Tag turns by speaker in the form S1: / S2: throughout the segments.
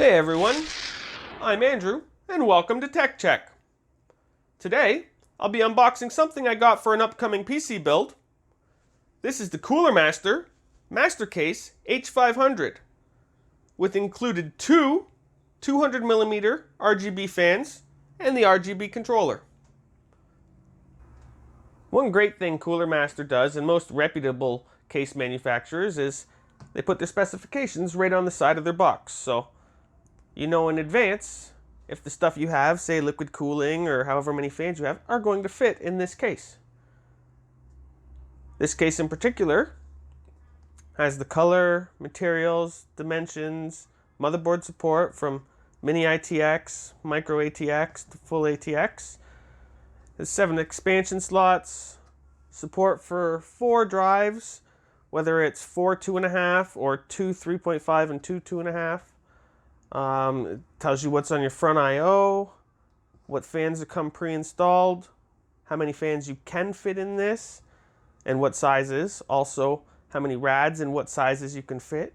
S1: Hey everyone, I'm Andrew, and welcome to Tech Check. Today, I'll be unboxing something I got for an upcoming PC build. This is the Cooler Master Case H500, with included two 200mm RGB fans and the RGB controller. One great thing Cooler Master does, and most reputable case manufacturers, is they put their specifications right on the side of their box. So you know in advance if the stuff you have, say liquid cooling or however many fans you have, are going to fit in this case. This case in particular has the color, materials, dimensions, motherboard support from Mini-atx, micro-atx to full ATX. There's 7 expansion slots, support for 4 drives, whether it's 4 2.5 or 2 3.5 and 2 2.5. It tells you what's on your front I/O, what fans come pre-installed, how many fans you can fit in this, and what sizes. Also, how many rads and what sizes you can fit.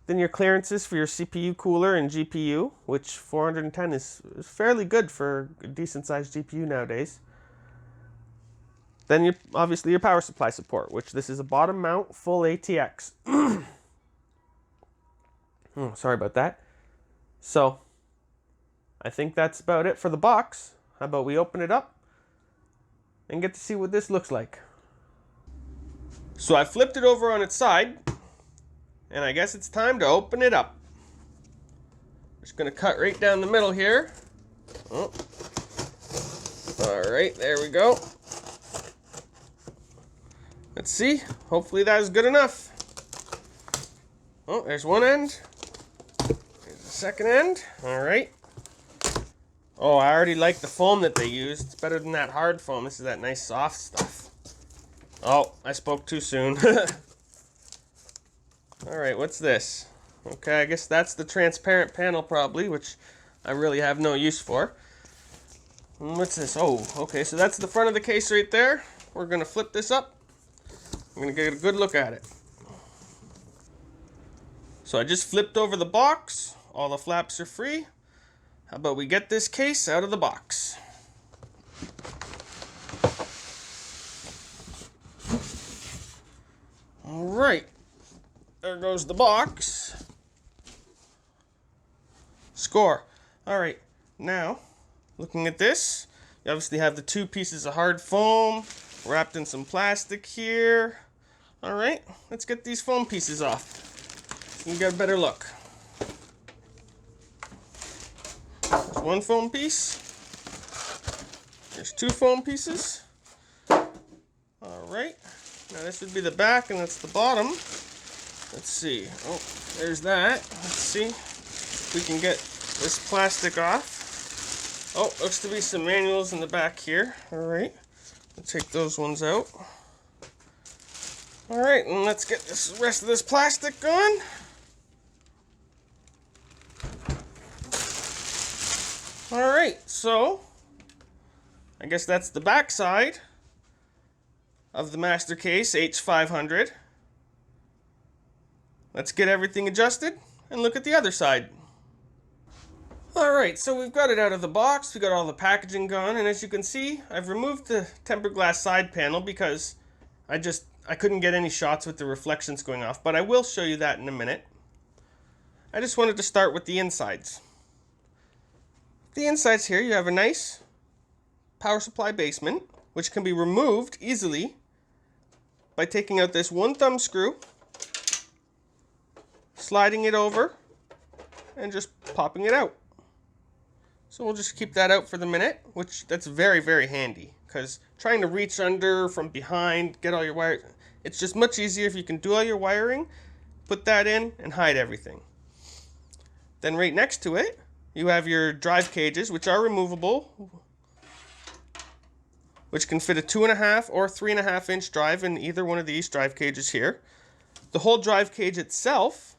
S1: Then your clearances for your CPU cooler and GPU, which 410 is fairly good for a decent-sized GPU nowadays. Then obviously your power supply support, which this is a bottom mount full ATX. Sorry about that. So, I think that's about it for the box. How about we open it up and get to see what this looks like. So I flipped it over on its side, and I guess it's time to open it up. Just gonna cut right down the middle here. Oh. Alright, there we go. Let's see. Hopefully that is good enough. Oh, there's one end. Here's the second end. Alright. Oh, I already like the foam that they used. It's better than that hard foam. This is that nice soft stuff. Oh, I spoke too soon. Alright, what's this? Okay, I guess that's the transparent panel probably, which I really have no use for. What's this? Oh, okay, so that's the front of the case right there. We're going to flip this up. I'm going to get a good look at it. So I just flipped over the box. All the flaps are free. How about we get this case out of the box? Alright. There goes the box. Score. Alright, now, looking at this, you obviously have the 2 pieces of hard foam wrapped in some plastic here. Alright, let's get these foam pieces off. You can get a better look. There's 1 foam piece. There's 2 foam pieces. Alright, now this would be the back and that's the bottom. Let's see. Oh, there's that. Let's see if we can get this plastic off. Oh, looks to be some manuals in the back here. Alright, let's take those ones out. Alright, and let's get this rest of this plastic gone. Alright, so I guess that's the back side of the Master Case H500. Let's get everything adjusted and look at the other side. Alright, so we've got it out of the box, we got all the packaging gone, and as you can see, I've removed the tempered glass side panel because I couldn't get any shots with the reflections going off, but I will show you that in a minute. I just wanted to start with the insides. The insides here, you have a nice power supply basement, which can be removed easily by taking out this 1 thumb screw, sliding it over, and just popping it out. So we'll just keep that out for the minute, which that's very, very handy, because trying to reach under from behind, get all your wires, it's just much easier if you can do all your wiring, put that in, and hide everything. Then right next to it, you have your drive cages, which are removable, which can fit a 2.5 or 3.5 inch drive in either one of these drive cages here. The whole drive cage itself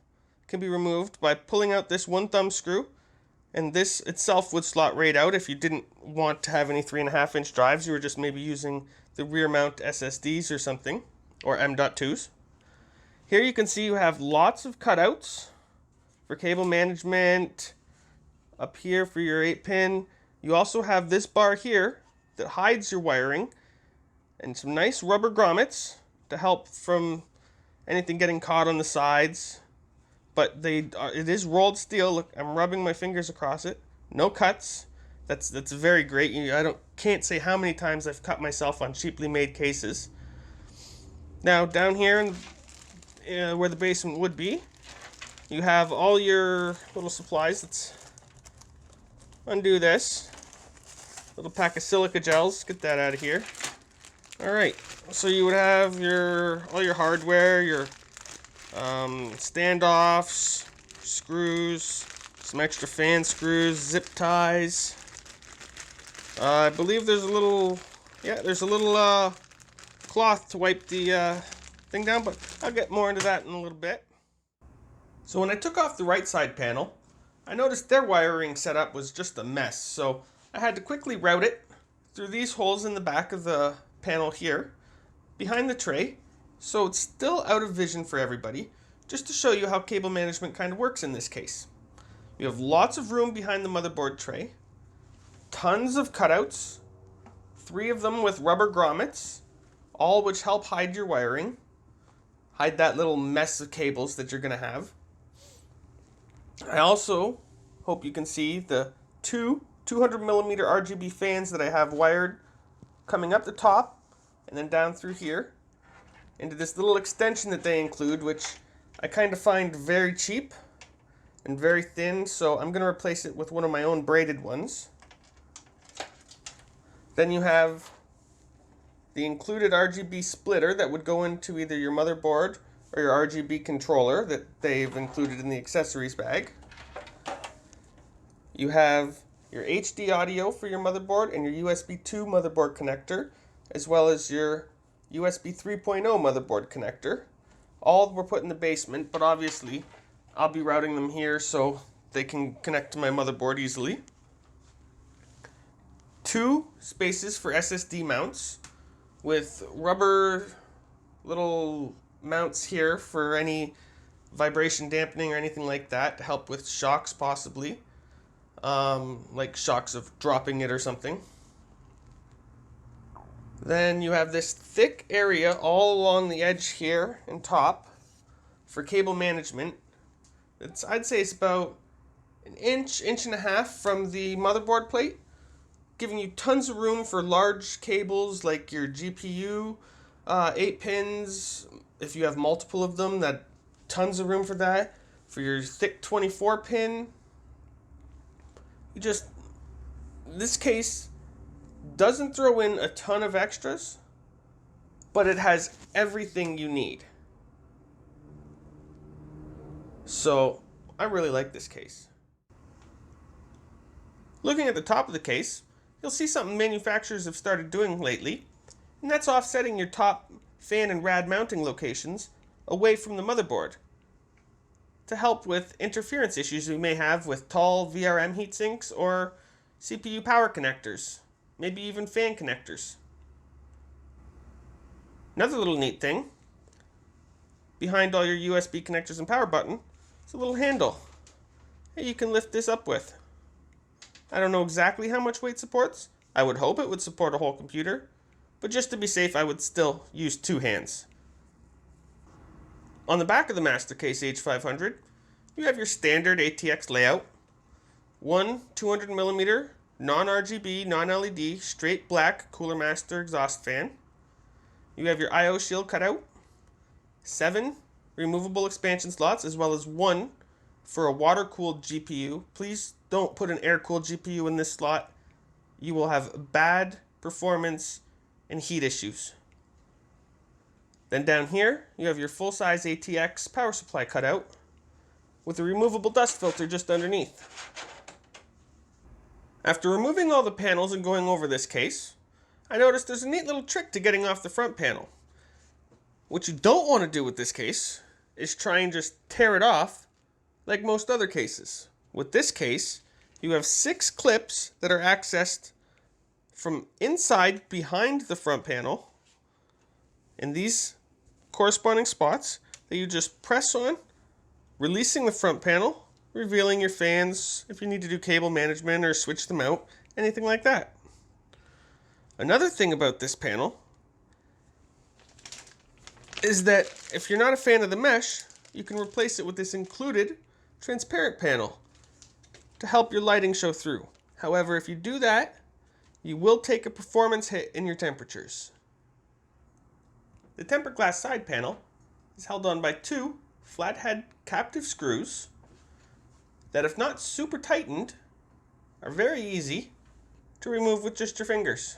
S1: can be removed by pulling out this 1 thumb screw, and this itself would slot right out if you didn't want to have any 3.5 inch drives. You were just maybe using the rear mount SSDs or something, or M.2s. Here you can see you have lots of cutouts for cable management, up here for your 8-pin. You also have this bar here that hides your wiring, and some nice rubber grommets to help from anything getting caught on the sides. But it is rolled steel. Look, I'm rubbing my fingers across it. No cuts. That's very great. Can't say how many times I've cut myself on cheaply made cases. Now down here where the basement would be, you have all your little supplies. Let's undo this. Little pack of silica gels. Get that out of here. All right. So you would have all your hardware, your standoffs, screws, some extra fan screws, zip ties. I believe there's a little cloth to wipe the thing down, but I'll get more into that in a little bit. So when I took off the right side panel, I noticed their wiring setup was just a mess, so I had to quickly route it through these holes in the back of the panel here, behind the tray, so it's still out of vision for everybody, just to show you how cable management kind of works in this case. You have lots of room behind the motherboard tray, tons of cutouts, 3 of them with rubber grommets, all which help hide your wiring, hide that little mess of cables that you're going to have. I also hope you can see the 2 200mm RGB fans that I have wired coming up the top and then down through here into this little extension that they include, which I kind of find very cheap and very thin, so I'm going to replace it with one of my own braided ones. Then you have the included RGB splitter that would go into either your motherboard or your RGB controller that they've included in the accessories bag. You have your HD audio for your motherboard and your USB 2 motherboard connector, as well as your USB 3.0 motherboard connector. All were put in the basement, but obviously I'll be routing them here so they can connect to my motherboard easily. 2 spaces for SSD mounts with rubber little mounts here for any vibration dampening or anything like that to help with shocks possibly, like shocks of dropping it or something. Then you have this thick area all along the edge here and top for cable management. I'd say it's about an inch and a half from the motherboard plate, giving you tons of room for large cables like your GPU, 8 pins. If you have multiple of them, that tons of room for that. For your thick 24 pin, this case doesn't throw in a ton of extras, but it has everything you need. So I really like this case. Looking at the top of the case, you'll see something manufacturers have started doing lately, and that's offsetting your top fan and rad mounting locations away from the motherboard to help with interference issues we may have with tall VRM heatsinks or CPU power connectors, maybe even fan connectors. Another little neat thing, behind all your USB connectors and power button, is a little handle that you can lift this up with. I don't know exactly how much weight it supports. I would hope it would support a whole computer, but just to be safe, I would still use 2 hands. On the back of the Mastercase H500, you have your standard ATX layout. 1 200mm non-RGB, non-LED, straight black Cooler Master exhaust fan. You have your I/O shield cutout. 7 removable expansion slots, as well as 1 for a water-cooled GPU. Please don't put an air-cooled GPU in this slot. You will have bad performance and heat issues. Then down here, you have your full-size ATX power supply cutout with a removable dust filter just underneath. After removing all the panels and going over this case, I noticed there's a neat little trick to getting off the front panel. What you don't want to do with this case is try and just tear it off like most other cases. With this case, you have 6 clips that are accessed from inside behind the front panel in these corresponding spots that you just press on, releasing the front panel revealing your fans if you need to do cable management or switch them out, anything like that. Another thing about this panel is that if you're not a fan of the mesh, you can replace it with this included transparent panel to help your lighting show through. However, if you do that, you will take a performance hit in your temperatures. The tempered glass side panel is held on by two flathead captive screws that, if not super tightened, are very easy to remove with just your fingers.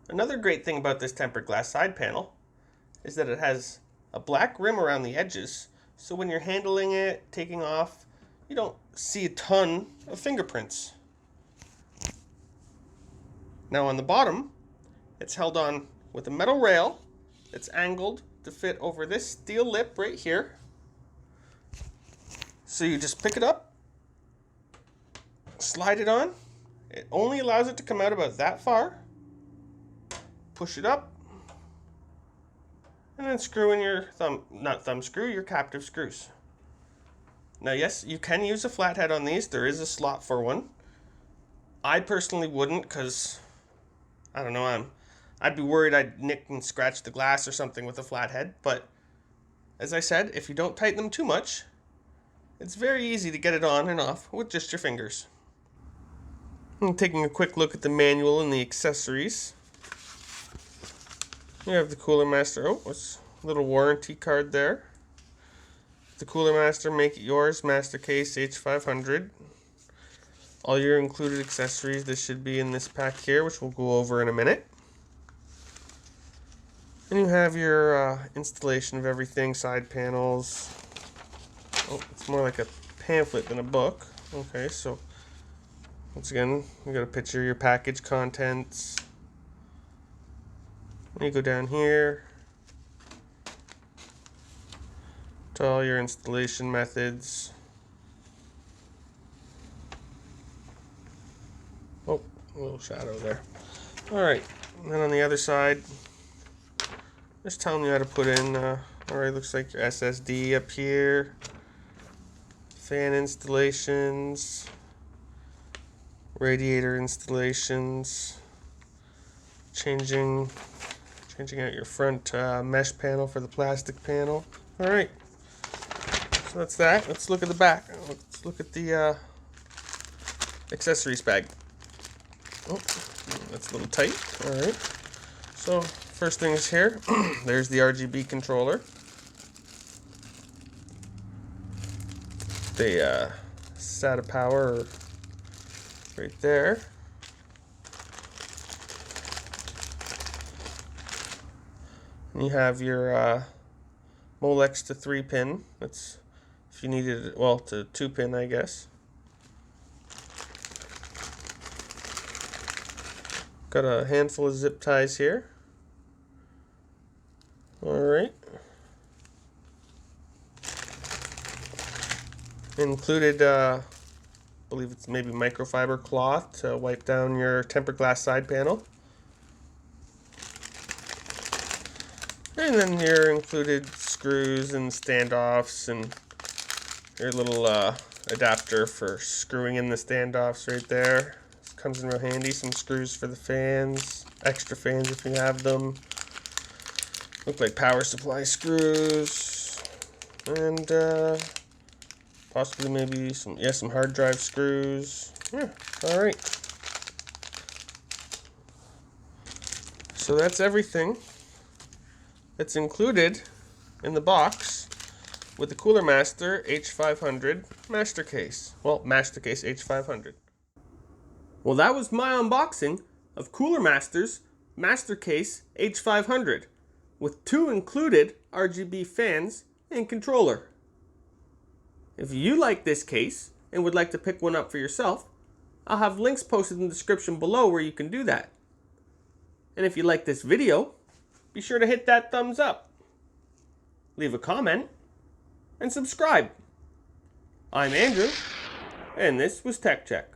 S1: Another great thing about this tempered glass side panel is that it has a black rim around the edges, so when you're handling it, taking off, you don't see a ton of fingerprints. Now on the bottom, it's held on with a metal rail that's angled to fit over this steel lip right here. So you just pick it up, slide it on. It only allows it to come out about that far. Push it up, and then screw in your your captive screws. Now yes, you can use a flathead on these. There is a slot for one. I personally wouldn't, because I don't know, I'd be worried I'd nick and scratch the glass or something with a flathead. But as I said, if you don't tighten them too much, it's very easy to get it on and off with just your fingers. I'm taking a quick look at the manual and the accessories. You have the Cooler Master. Oh, it's a little warranty card there. The Cooler Master, make it yours, Master Case H500. All your included accessories, this should be in this pack here, which we'll go over in a minute. And you have your installation of everything, side panels. Oh, it's more like a pamphlet than a book. Okay, so once again, you got a picture of your package contents. And you go down here to all your installation methods. Oh, a little shadow there. Alright, and then on the other side, just telling you how to put in, alright, looks like your SSD up here, fan installations, radiator installations, changing out your front mesh panel for the plastic panel. Alright, so that's that. Let's look at the back. Let's look at the accessories bag. Oh, that's a little tight. Alright, so first thing is here. There's the RGB controller. The SATA power right there. And you have your Molex to 3-pin. That's if you needed it, well, to 2-pin, I guess. Got a handful of zip ties here. Alright. Included, I believe it's maybe microfiber cloth to wipe down your tempered glass side panel. And then your included screws and standoffs and your little adapter for screwing in the standoffs right there. This comes in real handy. Some screws for the fans, extra fans if you have them. Look like power supply screws. And possibly maybe some hard drive screws. Yeah, alright. So that's everything that's included in the box with the Cooler Master H500 Master Case. Well, Master Case H500. Well, that was my unboxing of Cooler Master's Master Case H500 with 2 included RGB fans and controller. If you like this case and would like to pick one up for yourself, I'll have links posted in the description below where you can do that. And if you like this video, be sure to hit that thumbs up, leave a comment, and subscribe. I'm Andrew, and this was Tech Check.